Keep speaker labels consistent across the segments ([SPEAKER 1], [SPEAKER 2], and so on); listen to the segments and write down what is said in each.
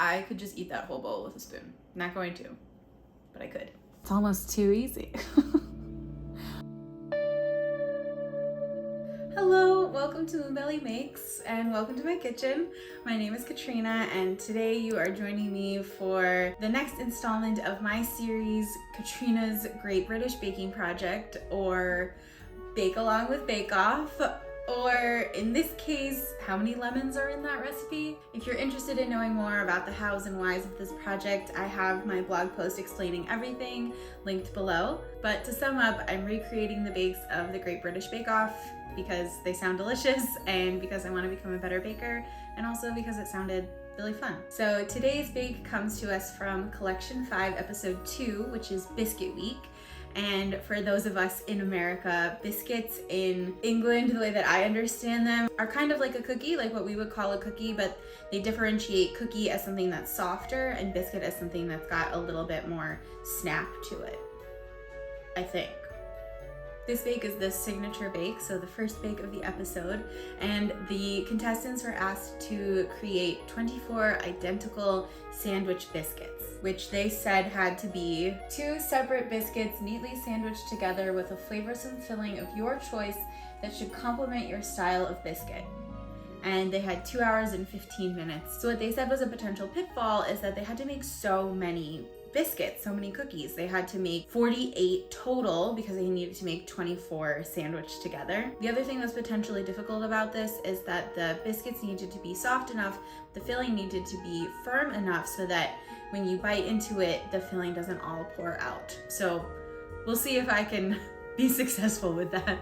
[SPEAKER 1] I could just eat that whole bowl with a spoon. Not going to, but I could.
[SPEAKER 2] It's almost too easy.
[SPEAKER 1] Hello, welcome to Moonbelly Makes, and welcome to my kitchen. My name is Katrina, and today you are joining me for the next installment of my series, Katrina's Great British Baking Project, or Bake Along with Bake Off, or in this case, how many lemons are in that recipe? If you're interested in knowing more about the hows and whys of this project, I have my blog post explaining everything linked below. But to sum up, I'm recreating the bakes of the Great British Bake Off because they sound delicious and because I want to become a better baker, and also because it sounded really fun. So today's bake comes to us from Collection 5, Episode 2, which is Biscuit Week. And for those of us in America, biscuits in England, the way that I understand them, are kind of like a cookie, like what we would call a cookie, but they differentiate cookie as something that's softer and biscuit as something that's got a little bit more snap to it, I think. This bake is the signature bake, so the first bake of the episode, and the contestants were asked to create 24 identical sandwich biscuits, which they said had to be 2 separate biscuits neatly sandwiched together with a flavorsome filling of your choice that should complement your style of biscuit. And they had 2 hours and 15 minutes. So what they said was a potential pitfall is that they had to make so many biscuits, so many cookies. They had to make 48 total because they needed to make 24 sandwiched together. The other thing that's potentially difficult about this is that the biscuits needed to be soft enough, the filling needed to be firm enough so that when you bite into it, the filling doesn't all pour out. So we'll see if I can be successful with that.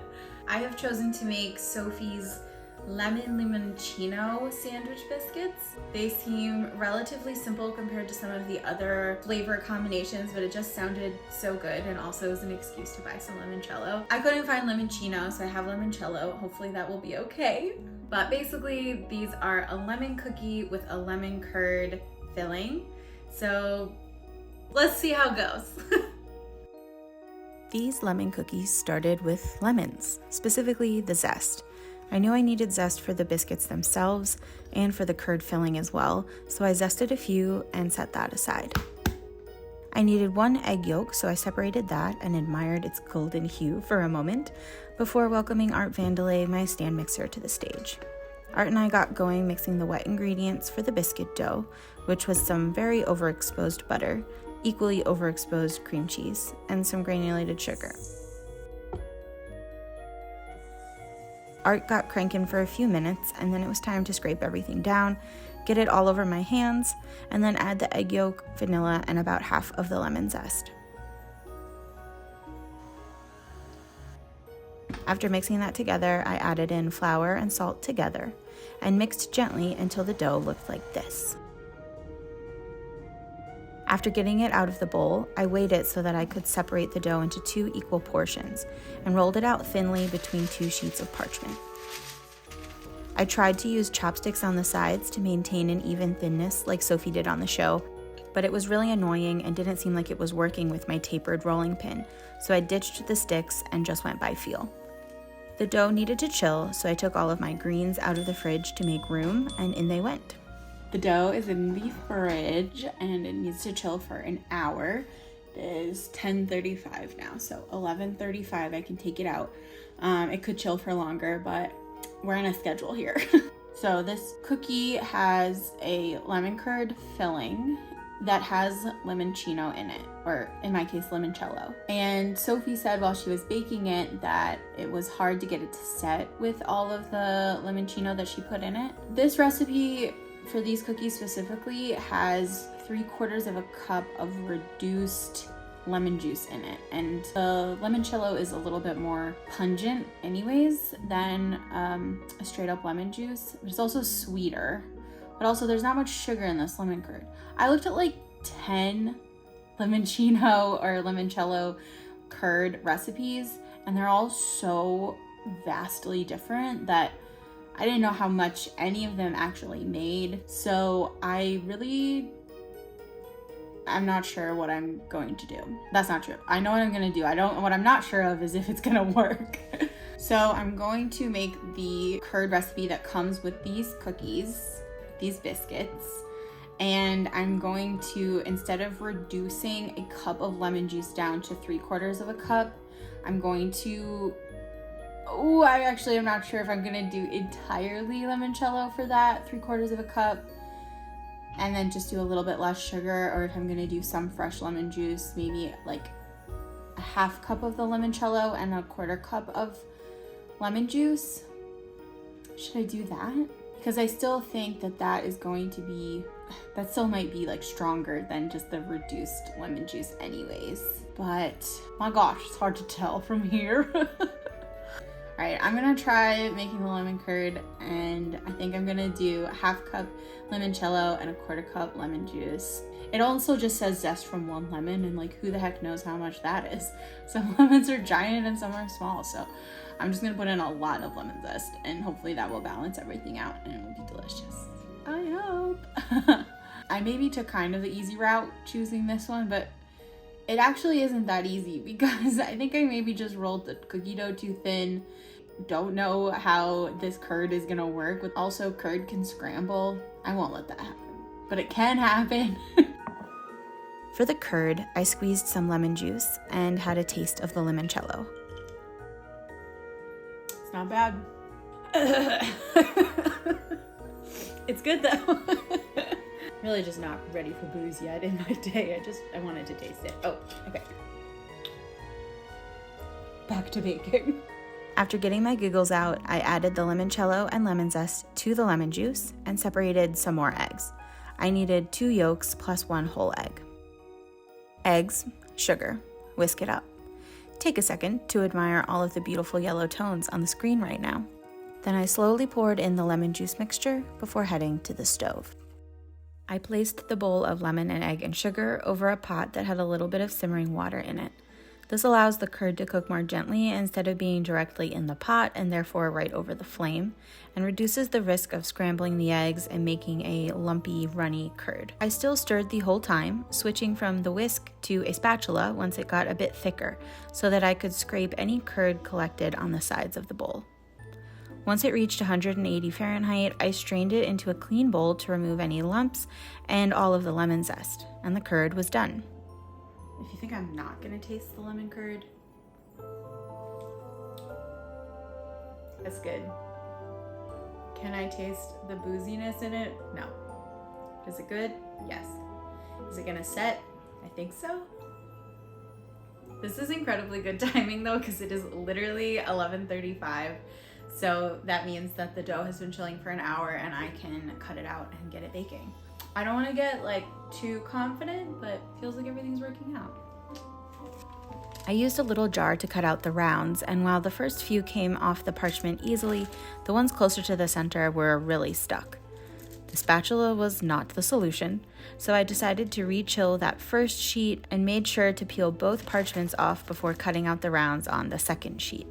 [SPEAKER 1] I have chosen to make Sophie's lemon limoncino sandwich biscuits. They seem relatively simple compared to some of the other flavor combinations, but it just sounded so good, and also is an excuse to buy some limoncello. I couldn't find limoncino, so I have limoncello. Hopefully that will be okay. But basically, these are a lemon cookie with a lemon curd filling. So let's see how it goes.
[SPEAKER 2] These lemon cookies started with lemons, specifically the zest. I knew I needed zest for the biscuits themselves and for the curd filling as well, so I zested a few and set that aside. I needed 1 egg yolk, so I separated that and admired its golden hue for a moment before welcoming Art Vandelay, my stand mixer, to the stage. Art and I got going mixing the wet ingredients for the biscuit dough, which was some very overexposed butter, equally overexposed cream cheese, and some granulated sugar. Art got cranking for a few minutes, and then it was time to scrape everything down, get it all over my hands, and then add the egg yolk, vanilla, and about half of the lemon zest. After mixing that together, I added in flour and salt together and mixed gently until the dough looked like this. After getting it out of the bowl, I weighed it so that I could separate the dough into 2 equal portions and rolled it out thinly between 2 sheets of parchment. I tried to use chopsticks on the sides to maintain an even thinness like Sophie did on the show, but it was really annoying and didn't seem like it was working with my tapered rolling pin, so I ditched the sticks and just went by feel. The dough needed to chill, so I took all of my greens out of the fridge to make room, and in they went. The dough is in the fridge and it needs to chill for an hour. It is 10:35 now, so 11:35 I can take it out. It could chill for longer, but we're on a schedule here. So this cookie has a lemon curd filling that has limoncino in it, or in my case, limoncello. And Sophie said while she was baking it that it was hard to get it to set with all of the limoncino that she put in it. This recipe for these cookies specifically has 3/4 of a cup of reduced lemon juice in it, and the limoncello is a little bit more pungent anyways than a straight up lemon juice, but it's also sweeter, but also there's not much sugar in this lemon curd. I looked at like 10 limoncino or limoncello curd recipes, and they're all so vastly different that I didn't know how much any of them actually made. So I'm not sure what I'm going to do. That's not true. I know what I'm gonna do. What I'm not sure of is if it's gonna work. So I'm going to make the curd recipe that comes with these cookies, these biscuits,
[SPEAKER 1] And I'm going to, instead of reducing a cup of lemon juice down to 3/4 of a cup, I'm going to, I'm not sure if I'm gonna do entirely limoncello for that 3/4 of a cup, and then just do a little bit less sugar, or if I'm gonna do some fresh lemon juice, maybe like a 1/2 cup of the limoncello and a 1/4 cup of lemon juice. Should I do that? Because I still think that is going to be, that still might be like stronger than just the reduced lemon juice anyways. But my gosh, it's hard to tell from here. All right, I'm gonna try making the lemon curd, and I think I'm gonna do a 1/2 cup limoncello and a 1/4 cup lemon juice. It also just says zest from 1 lemon, and like who the heck knows how much that is. Some lemons are giant and some are small, so I'm just gonna put in a lot of lemon zest, and hopefully that will balance everything out and it will be delicious. I hope. I maybe took kind of the easy route choosing this one, but it actually isn't that easy because I think I maybe just rolled the cookie dough too thin. Don't know how this curd is gonna work. Also, curd can scramble. I won't let that happen, but it can happen.
[SPEAKER 2] For the curd, I squeezed some lemon juice and had a taste of the limoncello.
[SPEAKER 1] It's not bad. It's good though. Really just not ready for booze yet in my day. I wanted to taste it. Oh, okay. Back to baking.
[SPEAKER 2] After getting my googles out, I added the limoncello and lemon zest to the lemon juice and separated some more eggs. I needed 2 yolks plus 1 whole egg. Eggs, sugar, whisk it up. Take a second to admire all of the beautiful yellow tones on the screen right now. Then I slowly poured in the lemon juice mixture before heading to the stove. I placed the bowl of lemon and egg and sugar over a pot that had a little bit of simmering water in it. This allows the curd to cook more gently instead of being directly in the pot and therefore right over the flame, and reduces the risk of scrambling the eggs and making a lumpy, runny curd. I still stirred the whole time, switching from the whisk to a spatula once it got a bit thicker so that I could scrape any curd collected on the sides of the bowl. Once it reached 180 Fahrenheit, I strained it into a clean bowl to remove any lumps and all of the lemon zest, and the curd was done.
[SPEAKER 1] If you think I'm not gonna taste the lemon curd, that's good. Can I taste the booziness in it? No. Is it good? Yes. Is it gonna set? I think so. This is incredibly good timing though, because it is literally 11:35. So that means that the dough has been chilling for an hour and I can cut it out and get it baking. I don't want to get like too confident, but feels like everything's working out.
[SPEAKER 2] I used a little jar to cut out the rounds, and while the first few came off the parchment easily, the ones closer to the center were really stuck. The spatula was not the solution, so I decided to re-chill that first sheet and made sure to peel both parchments off before cutting out the rounds on the second sheet.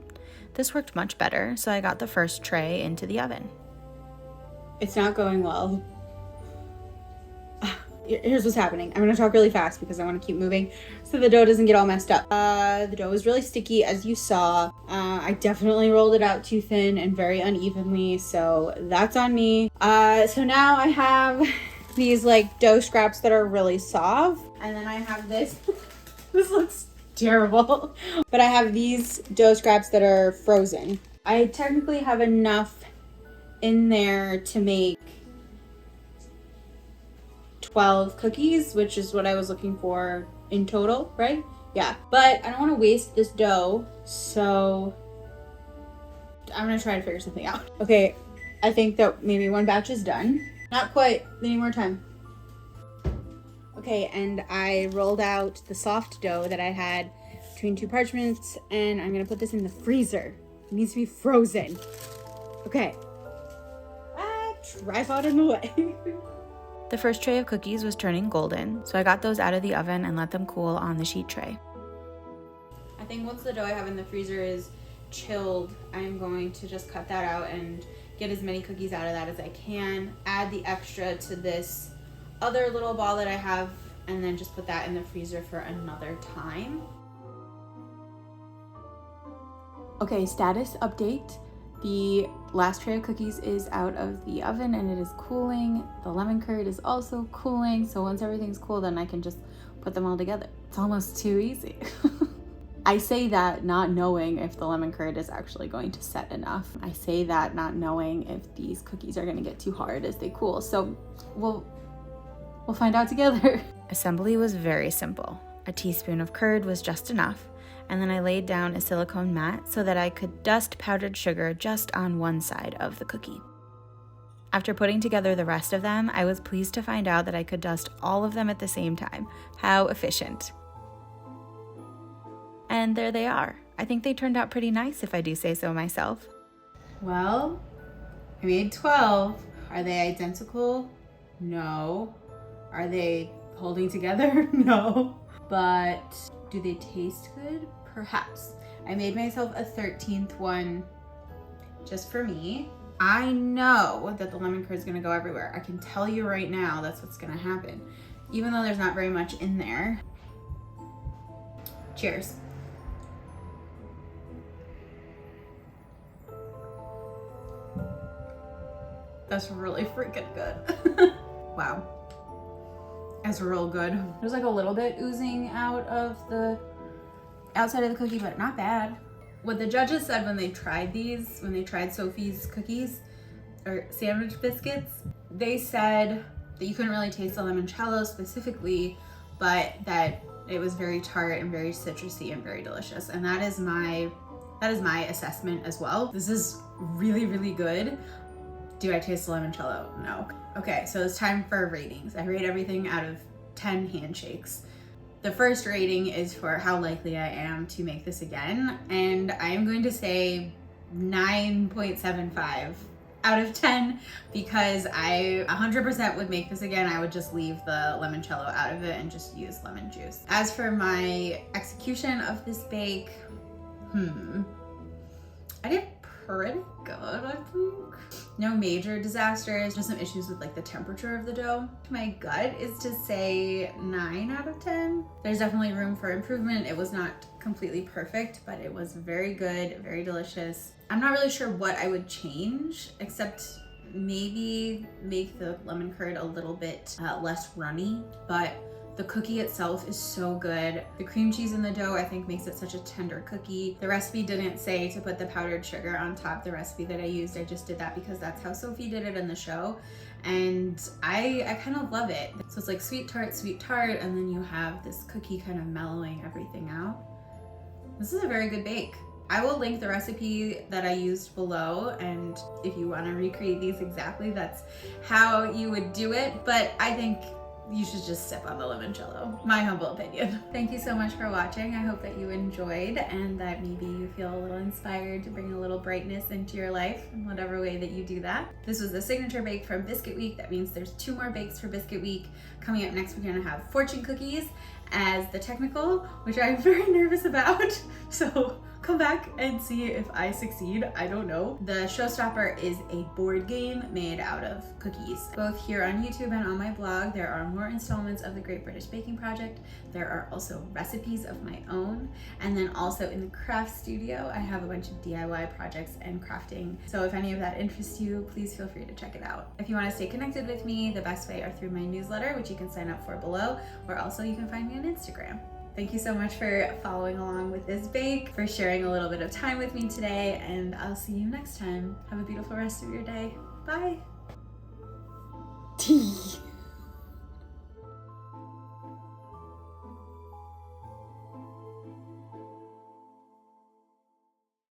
[SPEAKER 2] This worked much better, so I got the first tray into the oven.
[SPEAKER 1] It's not going well. Here's what's happening. I'm gonna talk really fast because I want to keep moving so the dough doesn't get all messed up. The dough is really sticky, as you saw. I definitely rolled it out too thin and very unevenly, so that's on me. So now I have these like dough scraps that are really soft, and then I have this. This looks terrible, but I have these dough scraps that are frozen. I technically have enough in there to make 12 cookies, which is what I was looking for in total, right? Yeah, but I don't want to waste this dough, so I'm gonna try to figure something out. Okay, I think that maybe one batch is done. Not quite, they need more time. Okay, and I rolled out the soft dough that I had between 2 parchments, and I'm gonna put this in the freezer. It needs to be frozen. Okay. Tripod in the way.
[SPEAKER 2] The first tray of cookies was turning golden, so I got those out of the oven and let them cool on the sheet tray.
[SPEAKER 1] I think once the dough I have in the freezer is chilled, I'm going to just cut that out and get as many cookies out of that as I can. Add the extra to this other little ball that I have, and then just put that in the freezer for another time. Okay, status update. The last tray of cookies is out of the oven and it is cooling. The lemon curd is also cooling. So once everything's cool, then I can just put them all together. It's almost too easy. I say that not knowing if the lemon curd is actually going to set enough. I say that not knowing if these cookies are gonna get too hard as they cool. So we'll find out together.
[SPEAKER 2] Assembly was very simple. A teaspoon of curd was just enough, and then I laid down a silicone mat so that I could dust powdered sugar just on one side of the cookie. After putting together the rest of them, I was pleased to find out that I could dust all of them at the same time. How efficient. And there they are. I think they turned out pretty nice if I do say so myself.
[SPEAKER 1] Well, I made 12. Are they identical? No. Are they holding together? No. But do they taste good? Perhaps. I made myself a 13th one just for me. I know that the lemon curd is gonna go everywhere. I can tell you right now that's what's gonna happen. Even though there's not very much in there. Cheers. That's really freaking good. Wow. That's real good. There's like a little bit oozing out of the outside of the cookie, but not bad. What the judges said when they tried these, when they tried Sophie's cookies or sandwich biscuits, they said that you couldn't really taste the limoncello specifically, but that it was very tart and very citrusy and very delicious. And that is my assessment as well. This is really, really good. Do I taste the limoncello? No. Okay, so it's time for ratings. I rate everything out of 10 handshakes. The first rating is for how likely I am to make this again, and I am going to say 9.75 out of 10 because I 100% would make this again. I would just leave the limoncello out of it and just use lemon juice. As for my execution of this bake, I did pretty good, I think. No major disasters, just some issues with like the temperature of the dough. My gut is to say 9 out of 10. There's definitely room for improvement. It was not completely perfect, but it was very good, very delicious. I'm not really sure what I would change, except maybe make the lemon curd a little bit less runny, but the cookie itself is so good. The cream cheese in the dough, I think, makes it such a tender cookie. The recipe didn't say to put the powdered sugar on top. The recipe that I used, I just did that because that's how Sophie did it in the show. And I kind of love it. So it's like sweet tart, and then you have this cookie kind of mellowing everything out. This is a very good bake. I will link the recipe that I used below, and if you want to recreate these exactly, that's how you would do it. But I think you should just sip on the limoncello. My humble opinion. Thank you so much for watching. I hope that you enjoyed and that maybe you feel a little inspired to bring a little brightness into your life in whatever way that you do that. This was the signature bake from Biscuit Week. That means there's 2 more bakes for Biscuit Week. Coming up next, we're gonna have fortune cookies as the technical, which I'm very nervous about. So come back and see if I succeed. I don't know. The showstopper is a board game made out of cookies. Both here on YouTube and on my blog, there are more installments of the Great British Baking Project. There are also recipes of my own. And then also in the craft studio, I have a bunch of DIY projects and crafting. So if any of that interests you, please feel free to check it out. If you want to stay connected with me, the best way are through my newsletter, which you can sign up for below, or also you can find me on Instagram. Thank you so much for following along with this bake, for sharing a little bit of time with me today, and I'll see you next time. Have a beautiful rest of your day. Bye.